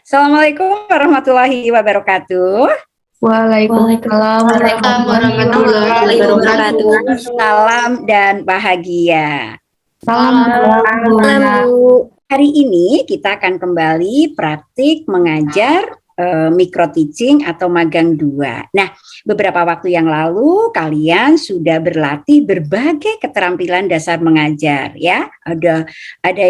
Assalamualaikum warahmatullahi wabarakatuh. Waalaikumsalam warahmatullahi wabarakatuh. Salam dan bahagia. Salam. Hari ini kita akan kembali praktik mengajar micro teaching atau magang 2. Nah, beberapa waktu yang lalu kalian sudah berlatih berbagai keterampilan dasar mengajar ya. Ada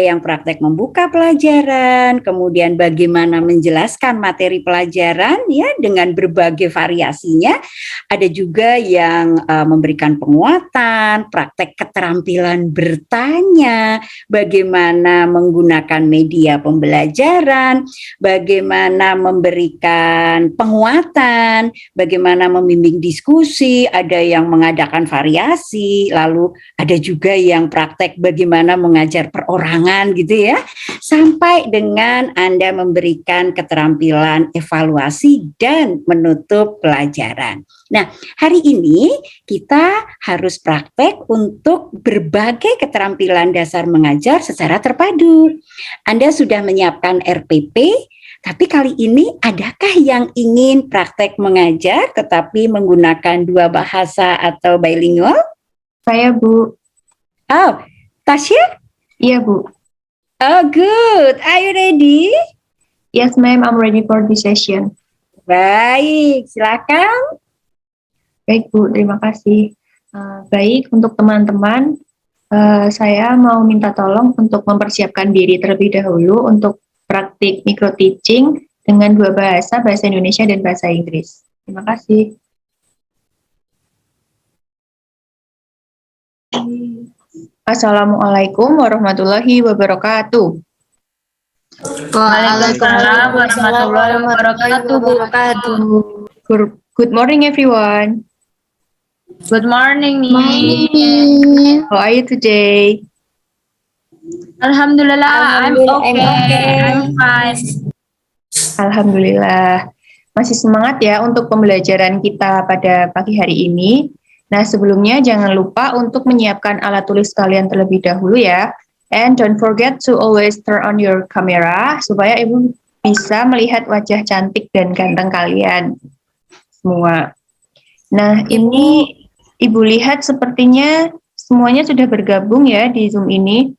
yang praktek membuka pelajaran, kemudian bagaimana menjelaskan materi pelajaran ya dengan berbagai variasinya. Ada juga yang memberikan penguatan, praktek keterampilan bertanya, bagaimana menggunakan media pembelajaran, bagaimana memberikan penguatan, bagaimana membimbing diskusi, ada yang mengadakan variasi, lalu ada juga yang praktek bagaimana mengajar perorangan gitu ya, sampai dengan Anda memberikan keterampilan evaluasi dan menutup pelajaran. Nah, hari ini kita harus praktek untuk berbagai keterampilan dasar mengajar secara terpadu. Anda sudah menyiapkan RPP, tapi kali ini adakah yang ingin praktek mengajar tetapi menggunakan dua bahasa atau bilingual? Saya, Bu. Oh, Tasya? Iya, Bu. Oh, good. Are you ready? Yes, ma'am. I'm ready for this session. Baik, silakan. Baik, Bu. Terima kasih. Baik, untuk teman-teman, saya mau minta tolong untuk mempersiapkan diri terlebih dahulu untuk praktik micro teaching dengan dua bahasa Indonesia dan bahasa Inggris. Terima kasih. Assalamualaikum warahmatullahi wabarakatuh. Waalaikumsalam warahmatullahi wabarakatuh. Good morning, everyone. Good morning, How are you today? Alhamdulillah, I'm okay. I'm fine. Alhamdulillah. Masih semangat ya untuk pembelajaran kita pada pagi hari ini. Nah, sebelumnya jangan lupa untuk menyiapkan alat tulis kalian terlebih dahulu ya. And don't forget to always turn on your camera supaya Ibu bisa melihat wajah cantik dan ganteng kalian semua. Nah, ini Ibu lihat sepertinya semuanya sudah bergabung ya di Zoom ini.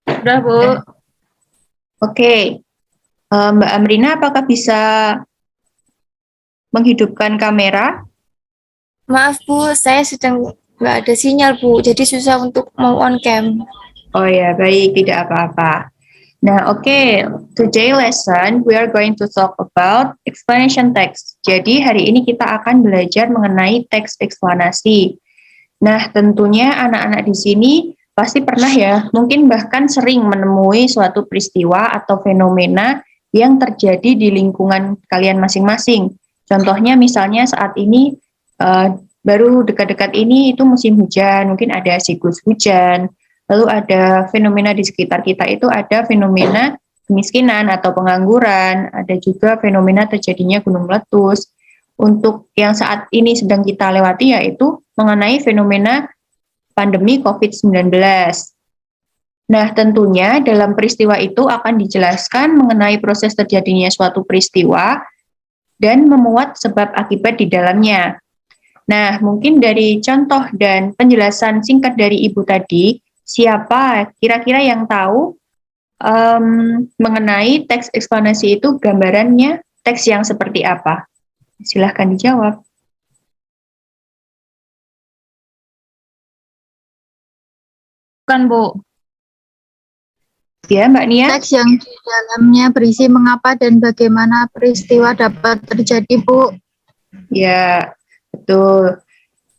Sudah, Bu. Oke. Mbak Amrina, apakah bisa menghidupkan kamera? Maaf Bu, saya sedang nggak ada sinyal Bu, jadi susah untuk mau on cam. Oh ya, baik, tidak apa-apa. Nah, oke. Today lesson we are going to talk about explanation text. Jadi hari ini kita akan belajar mengenai teks eksplanasi. Nah, tentunya anak-anak di sini pasti pernah ya, mungkin bahkan sering menemui suatu peristiwa atau fenomena yang terjadi di lingkungan kalian masing-masing. Contohnya misalnya saat ini baru dekat-dekat ini itu musim hujan, mungkin ada siklus hujan. Lalu ada fenomena di sekitar kita itu ada fenomena kemiskinan atau pengangguran, ada juga fenomena terjadinya gunung meletus. Untuk yang saat ini sedang kita lewati yaitu mengenai fenomena pandemi COVID-19. Nah, tentunya dalam peristiwa itu akan dijelaskan mengenai proses terjadinya suatu peristiwa dan memuat sebab akibat di dalamnya. Nah, mungkin dari contoh dan penjelasan singkat dari Ibu tadi, siapa kira-kira yang tahu mengenai teks eksplanasi itu gambarannya teks yang seperti apa? Silahkan dijawab. Bukan, Bu. Ya, Mbak Nia. Teks yang di dalamnya berisi mengapa dan bagaimana peristiwa dapat terjadi, Bu. Ya, betul.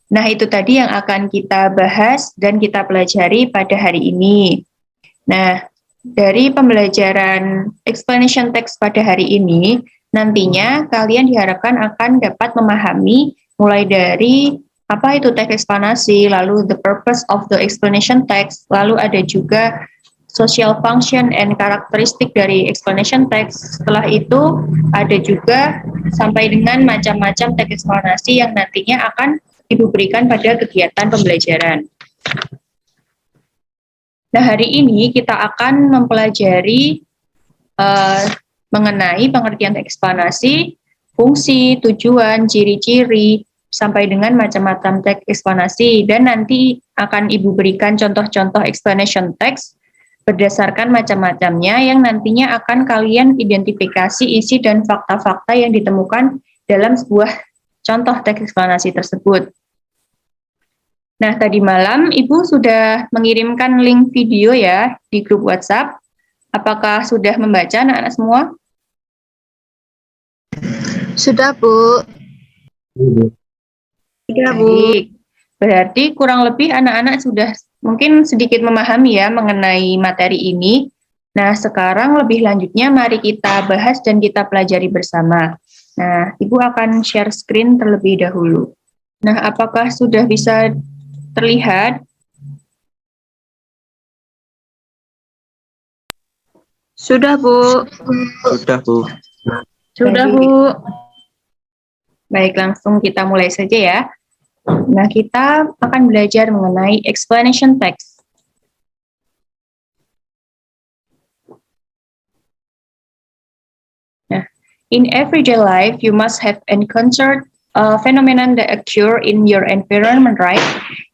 Nah, itu tadi yang akan kita bahas dan kita pelajari pada hari ini. Nah, dari pembelajaran explanation text pada hari ini, nantinya kalian diharapkan akan dapat memahami mulai dari apa itu teks eksplanasi, lalu the purpose of the explanation text, lalu ada juga social function and karakteristik dari explanation text. Setelah itu ada juga sampai dengan macam-macam teks eksplanasi yang nantinya akan Ibu berikan pada kegiatan pembelajaran. Nah, hari ini kita akan mempelajari mengenai pengertian eksplanasi, fungsi, tujuan, ciri-ciri, sampai dengan macam-macam teks eksplanasi. Dan nanti akan Ibu berikan contoh-contoh explanation text berdasarkan macam-macamnya yang nantinya akan kalian identifikasi isi dan fakta-fakta yang ditemukan dalam sebuah contoh teks eksplanasi tersebut. Nah, tadi malam Ibu sudah mengirimkan link video ya di grup WhatsApp. Apakah sudah membaca anak-anak semua? Sudah, Bu. Sudah, Bu. Baik. Berarti kurang lebih anak-anak sudah mungkin sedikit memahami ya mengenai materi ini. Nah, sekarang lebih lanjutnya mari kita bahas dan kita pelajari bersama. Nah, Ibu akan share screen terlebih dahulu. Nah, apakah sudah bisa terlihat? Sudah, Bu. Sudah, Bu. Sudah, Baik. Bu. Baik, langsung kita mulai saja ya. Nah, kita akan belajar mengenai explanation text. Nah, in everyday life, you must have encountered a phenomenon that occur in your environment, right?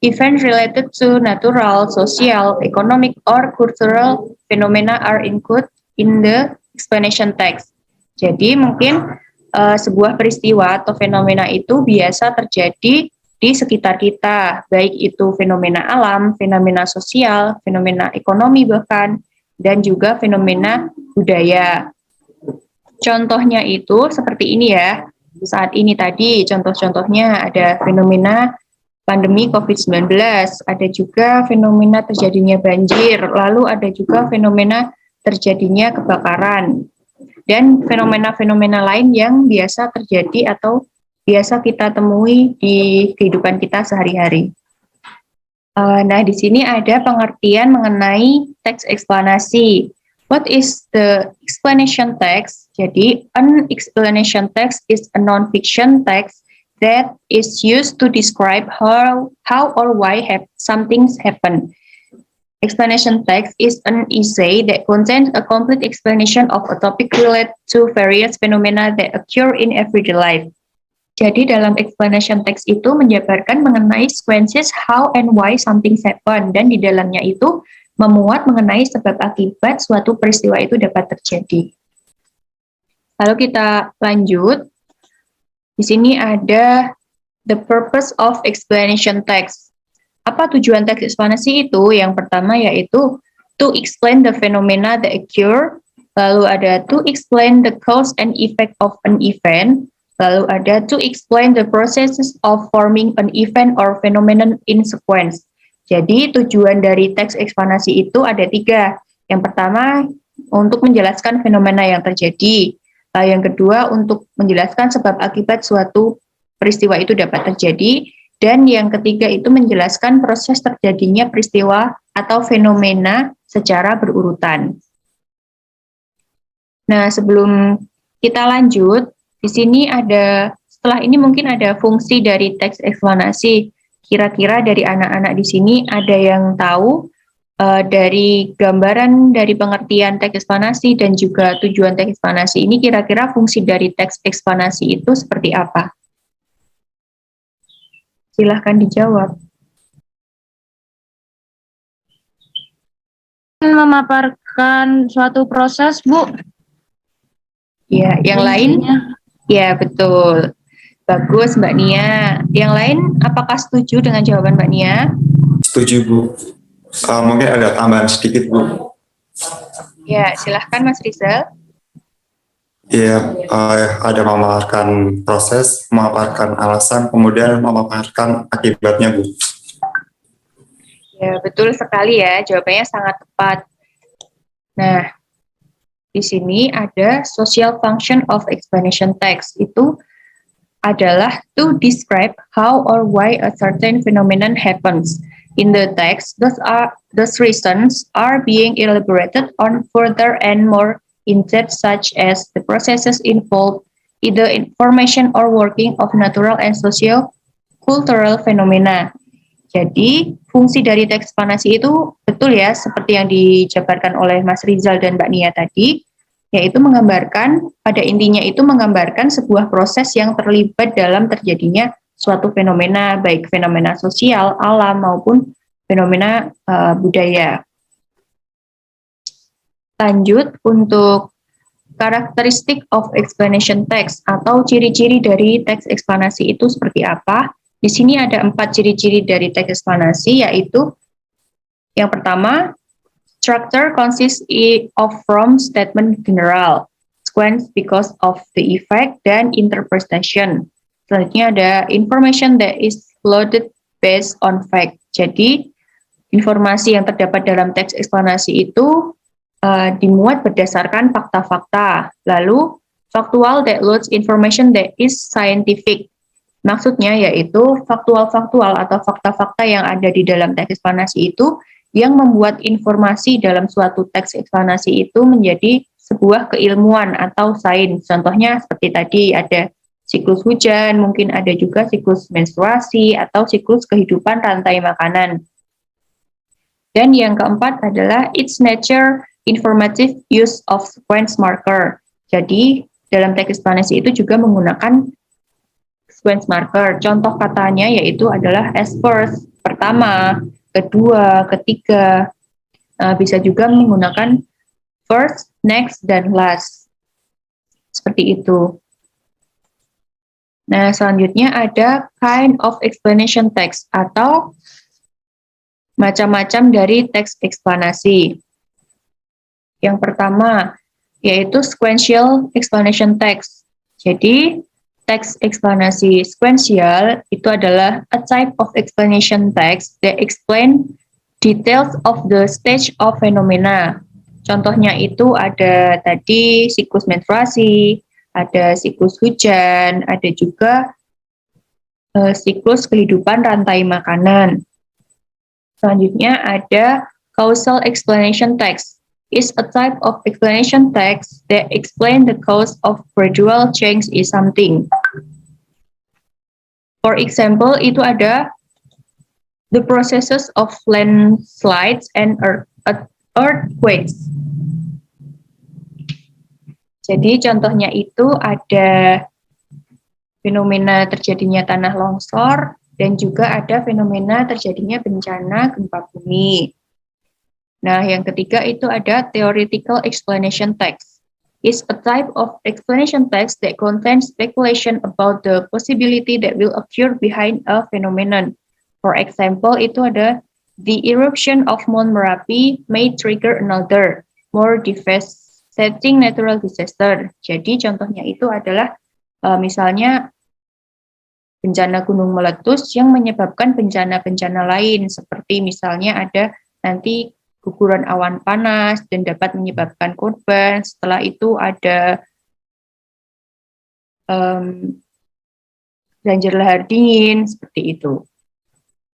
Events related to natural, social, economic, or cultural phenomena are included in the explanation text. Jadi mungkin sebuah peristiwa atau fenomena itu biasa terjadi di sekitar kita, baik itu fenomena alam, fenomena sosial, fenomena ekonomi bahkan, dan juga fenomena budaya. Contohnya itu seperti ini ya. Saat ini tadi contoh-contohnya ada fenomena pandemi COVID-19, ada juga fenomena terjadinya banjir, lalu ada juga fenomena terjadinya kebakaran, dan fenomena-fenomena lain yang biasa terjadi atau biasa kita temui di kehidupan kita sehari-hari. Nah, di sini ada pengertian mengenai teks eksplanasi. What is the explanation text? Jadi, an explanation text is a non-fiction text that is used to describe how or why something happened. Explanation text is an essay that contains a complete explanation of a topic related to various phenomena that occur in everyday life. Jadi dalam explanation text itu menjabarkan mengenai sequences how and why something happen, dan di dalamnya itu memuat mengenai sebab akibat suatu peristiwa itu dapat terjadi. Lalu kita lanjut. Di sini ada the purpose of explanation text. Apa tujuan teks eksplanasi itu? Yang pertama yaitu to explain the phenomena that occur, lalu ada to explain the cause and effect of an event, lalu ada to explain the processes of forming an event or phenomenon in sequence. Jadi tujuan dari teks eksplanasi itu ada 3. Yang pertama untuk menjelaskan fenomena yang terjadi. Yang kedua untuk menjelaskan sebab akibat suatu peristiwa itu dapat terjadi. Dan yang ketiga itu menjelaskan proses terjadinya peristiwa atau fenomena secara berurutan. Nah, sebelum kita lanjut, di sini ada, setelah ini mungkin ada fungsi dari teks eksplanasi. Kira-kira dari anak-anak di sini ada yang tahu dari gambaran dari pengertian teks eksplanasi dan juga tujuan teks eksplanasi ini, kira-kira fungsi dari teks eksplanasi itu seperti apa? Silahkan dijawab. Memaparkan suatu proses, Bu. Ya, yang lain? Ya, betul. Bagus, Mbak Nia. Yang lain, apakah setuju dengan jawaban Mbak Nia? Setuju, Bu. Mungkin ada tambahan sedikit, Bu. Ya, silahkan Mas Rizal. Iya, ada memaparkan proses, memaparkan alasan, kemudian memaparkan akibatnya, Bu. Ya, betul sekali ya. Jawabannya sangat tepat. Nah, di sini ada social function of explanation text. Itu adalah to describe how or why a certain phenomenon happens. In the text, those reasons are being elaborated on further and more in depth, such as the processes involved, either in formation or working of natural and socio-cultural phenomena. Jadi, fungsi dari teks eksplanasi itu betul ya, seperti yang dijabarkan oleh Mas Rizal dan Mbak Nia tadi, yaitu menggambarkan, pada intinya itu menggambarkan sebuah proses yang terlibat dalam terjadinya suatu fenomena, baik fenomena sosial, alam, maupun fenomena budaya. Lanjut, untuk karakteristik of explanation text atau ciri-ciri dari teks eksplanasi itu seperti apa? Di sini ada 4 ciri-ciri dari teks eksplanasi, yaitu yang pertama, structure consists of from statement general, sequence because of the effect, dan interpretation. Selanjutnya ada information that is loaded based on fact. Jadi, informasi yang terdapat dalam teks eksplanasi itu dimuat berdasarkan fakta-fakta. Lalu, factual that loads information that is scientific. Maksudnya yaitu faktual-faktual atau fakta-fakta yang ada di dalam teks eksplanasi itu yang membuat informasi dalam suatu teks eksplanasi itu menjadi sebuah keilmuan atau sains. Contohnya seperti tadi ada siklus hujan, mungkin ada juga siklus menstruasi atau siklus kehidupan rantai makanan. Dan yang keempat adalah its nature informative use of sequence marker. Jadi dalam teks eksplanasi itu juga menggunakan sequence marker. Contoh katanya yaitu adalah as first, pertama, kedua, ketiga. Bisa juga menggunakan first, next, dan last. Seperti itu. Nah, selanjutnya ada kind of explanation text atau macam-macam dari teks eksplanasi. Yang pertama yaitu sequential explanation text. Jadi, teks eksplanasi sequential itu adalah a type of explanation text that explain details of the stage of phenomena. Contohnya itu ada tadi siklus menstruasi, ada siklus hujan, ada juga siklus kehidupan rantai makanan. Selanjutnya ada causal explanation text. Is a type of explanation text that explain the cause of gradual change in something. For example, itu ada the processes of landslides and earthquakes. Jadi contohnya itu ada fenomena terjadinya tanah longsor dan juga ada fenomena terjadinya bencana gempa bumi. Nah, yang ketiga itu ada theoretical explanation text. Is a type of explanation text that contains speculation about the possibility that will occur behind a phenomenon. For example, itu ada the eruption of Mount Merapi may trigger another, more devastating natural disaster. Jadi contohnya itu adalah misalnya bencana gunung meletus yang menyebabkan bencana-bencana lain, seperti misalnya ada nanti guguran awan panas dan dapat menyebabkan korban. Setelah itu ada banjir lahar dingin, seperti itu.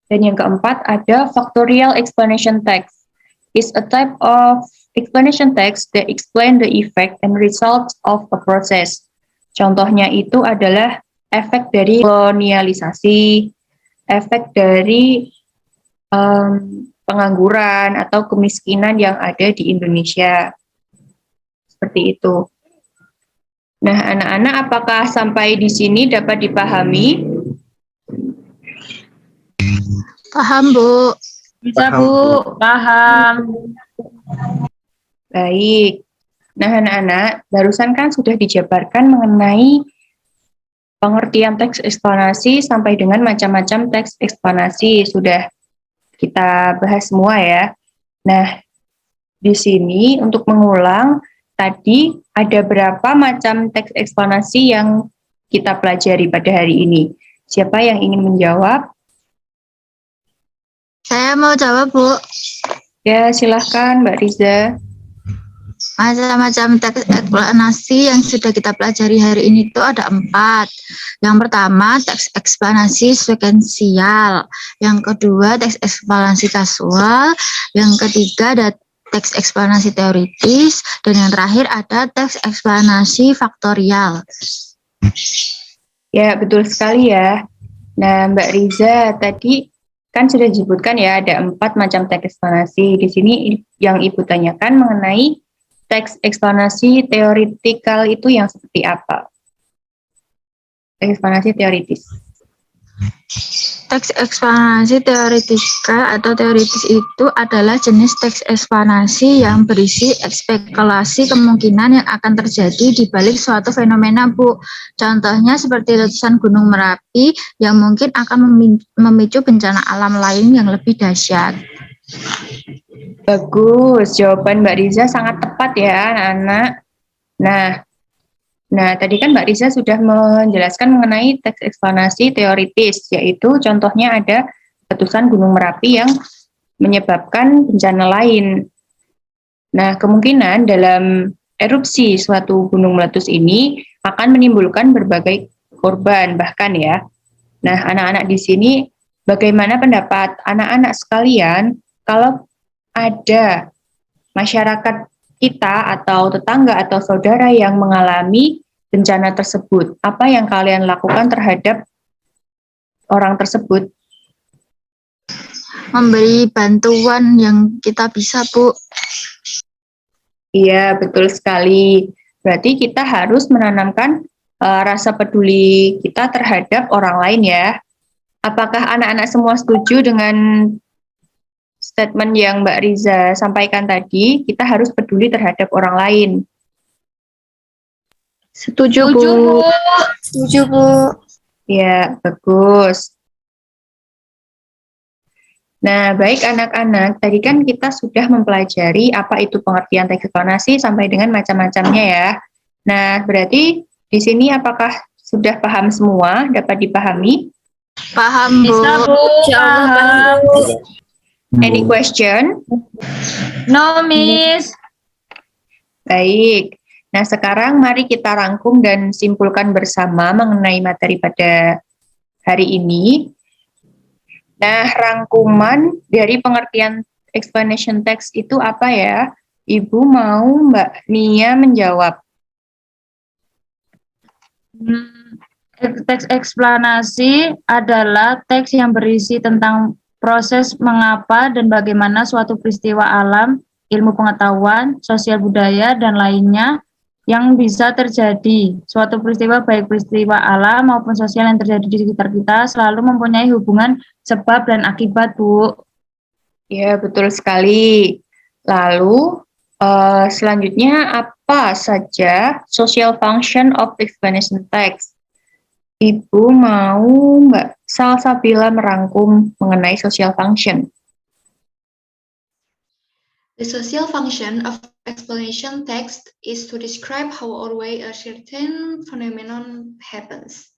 Dan yang keempat ada factorial explanation text. Is a type of explanation text that explain the effect and results of a process. Contohnya itu adalah efek dari kolonialisasi, efek dari pengangguran atau kemiskinan yang ada di Indonesia. Seperti itu. Nah, anak-anak, apakah sampai di sini dapat dipahami? Paham, Bu. Bisa, Bu. Paham. Baik. Nah, anak-anak, barusan kan sudah dijabarkan mengenai pengertian teks eksplanasi sampai dengan macam-macam teks eksplanasi. Sudah kita bahas semua ya. Nah, di sini untuk mengulang, tadi ada berapa macam teks eksplanasi yang kita pelajari pada hari ini? Siapa yang ingin menjawab? Saya mau jawab, Bu. Ya, silahkan Mbak Riza. Macam-macam teks eksplanasi yang sudah kita pelajari hari ini itu ada 4. Yang pertama, teks eksplanasi sekuensial. Yang kedua, teks eksplanasi kasual. Yang ketiga, ada teks eksplanasi teoritis. Dan yang terakhir ada teks eksplanasi faktorial. Ya, betul sekali ya. Nah, Mbak Riza, tadi kan sudah disebutkan ya ada 4 macam teks eksplanasi. Di sini yang Ibu tanyakan mengenai teks eksplanasi teoritikal itu yang seperti apa? Teks eksplanasi teoritis. Teks eksplanasi teoritikal atau teoritis itu adalah jenis teks eksplanasi yang berisi spekulasi kemungkinan yang akan terjadi di balik suatu fenomena, Bu. Contohnya seperti letusan Gunung Merapi yang mungkin akan memicu bencana alam lain yang lebih dahsyat. Bagus, jawaban Mbak Riza sangat tepat ya, anak-anak. Nah, tadi kan Mbak Riza sudah menjelaskan mengenai teks eksplanasi teoritis, yaitu contohnya ada letusan Gunung Merapi yang menyebabkan bencana lain. Nah, kemungkinan dalam erupsi suatu gunung meletus ini akan menimbulkan berbagai korban bahkan ya. Nah, anak-anak di sini bagaimana pendapat anak-anak sekalian kalau ada masyarakat kita atau tetangga atau saudara yang mengalami bencana tersebut, apa yang kalian lakukan terhadap orang tersebut? Memberi bantuan yang kita bisa, Bu. Iya, betul sekali. Berarti kita harus menanamkan rasa peduli kita terhadap orang lain ya. Apakah anak-anak semua setuju dengan statement yang Mbak Riza sampaikan tadi, kita harus peduli terhadap orang lain? Setuju, Bu. Setuju, Bu. Ya, bagus. Nah, baik anak-anak, tadi kan kita sudah mempelajari apa itu pengertian teks eksplanasi sampai dengan macam-macamnya ya. Nah, berarti di sini apakah sudah paham semua, dapat dipahami? Paham, Bu. Bisa, Bu. Paham. Any question? No, Miss. Baik. Nah, sekarang mari kita rangkum dan simpulkan bersama mengenai materi pada hari ini. Nah, rangkuman dari pengertian explanation text itu apa ya? Ibu mau Mbak Nia menjawab. Teks eksplanasi adalah teks yang berisi tentang proses mengapa dan bagaimana suatu peristiwa alam, ilmu pengetahuan, sosial budaya, dan lainnya yang bisa terjadi. Suatu peristiwa, baik peristiwa alam maupun sosial yang terjadi di sekitar kita, selalu mempunyai hubungan sebab dan akibat, Bu. Ya, betul sekali. Lalu, selanjutnya apa saja social function of explanation text? Ibu mau Mbak Salsabila merangkum mengenai social function. The social function of explanation text is to describe how or why a certain phenomenon happens.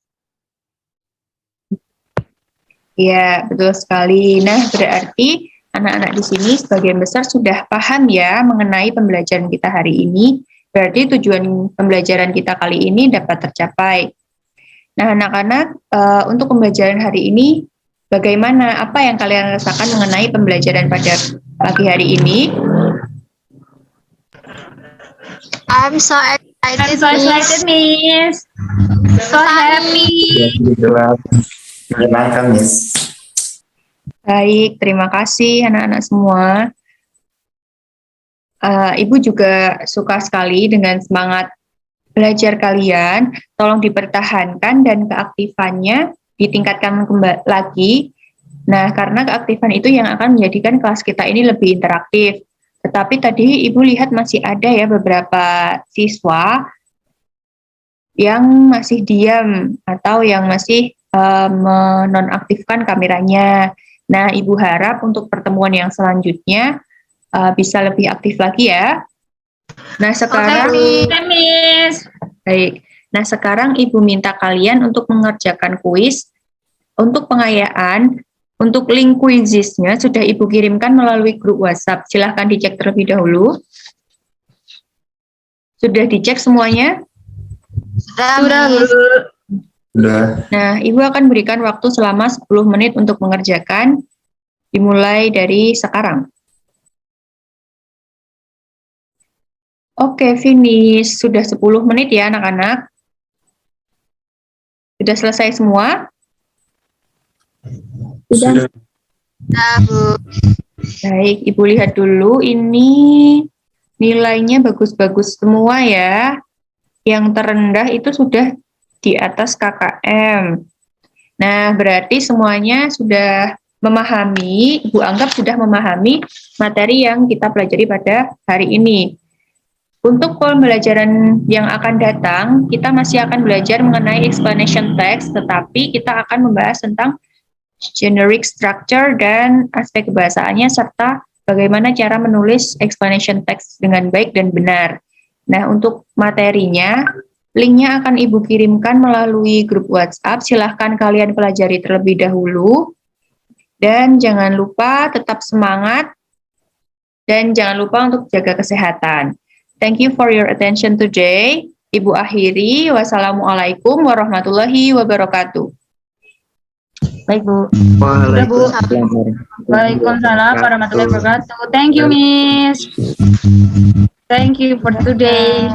Ya, betul sekali. Nah, berarti anak-anak di sini sebagian besar sudah paham ya mengenai pembelajaran kita hari ini. Berarti tujuan pembelajaran kita kali ini dapat tercapai. Nah, anak-anak, untuk pembelajaran hari ini, bagaimana, apa yang kalian rasakan mengenai pembelajaran pada pagi hari ini? I'm so excited, I'm so excited, Miss. So happy. Menyenangkan, Miss. Baik, terima kasih anak-anak semua. Ibu juga suka sekali dengan semangat belajar kalian. Tolong dipertahankan dan keaktifannya ditingkatkan lagi. Nah, karena keaktifan itu yang akan menjadikan kelas kita ini lebih interaktif. Tetapi tadi Ibu lihat masih ada ya beberapa siswa yang masih diam atau yang masih menonaktifkan kameranya. Nah, Ibu harap untuk pertemuan yang selanjutnya bisa lebih aktif lagi ya. Nah, sekarang Miss. baik. Nah, sekarang Ibu minta kalian untuk mengerjakan kuis untuk pengayaan. Untuk link kuisisnya sudah Ibu kirimkan melalui grup WhatsApp. Silahkan dicek terlebih dahulu. Sudah dicek semuanya? Sudah, Bu. Udah. Nah, Ibu akan berikan waktu selama 10 menit untuk mengerjakan, dimulai dari sekarang. Oke, finish. Sudah 10 menit ya anak-anak. Sudah selesai semua? Sudah. Nah, Bu. Baik, Ibu lihat dulu ini nilainya bagus-bagus semua ya. Yang terendah itu sudah di atas KKM. Nah, berarti semuanya sudah memahami, Ibu anggap sudah memahami materi yang kita pelajari pada hari ini. Untuk pembelajaran yang akan datang, kita masih akan belajar mengenai explanation text, tetapi kita akan membahas tentang generic structure dan aspek kebahasaannya, serta bagaimana cara menulis explanation text dengan baik dan benar. Nah, untuk materinya, linknya akan Ibu kirimkan melalui grup WhatsApp. Silahkan kalian pelajari terlebih dahulu. Dan jangan lupa tetap semangat. Dan jangan lupa untuk jaga kesehatan. Thank you for your attention today. Ibu akhiri. Wassalamualaikum warahmatullahi wabarakatuh. Baik, Bu. Waalaikumsalam. Waalaikumsalam warahmatullahi wabarakatuh. Thank you, Miss. Thank you for today.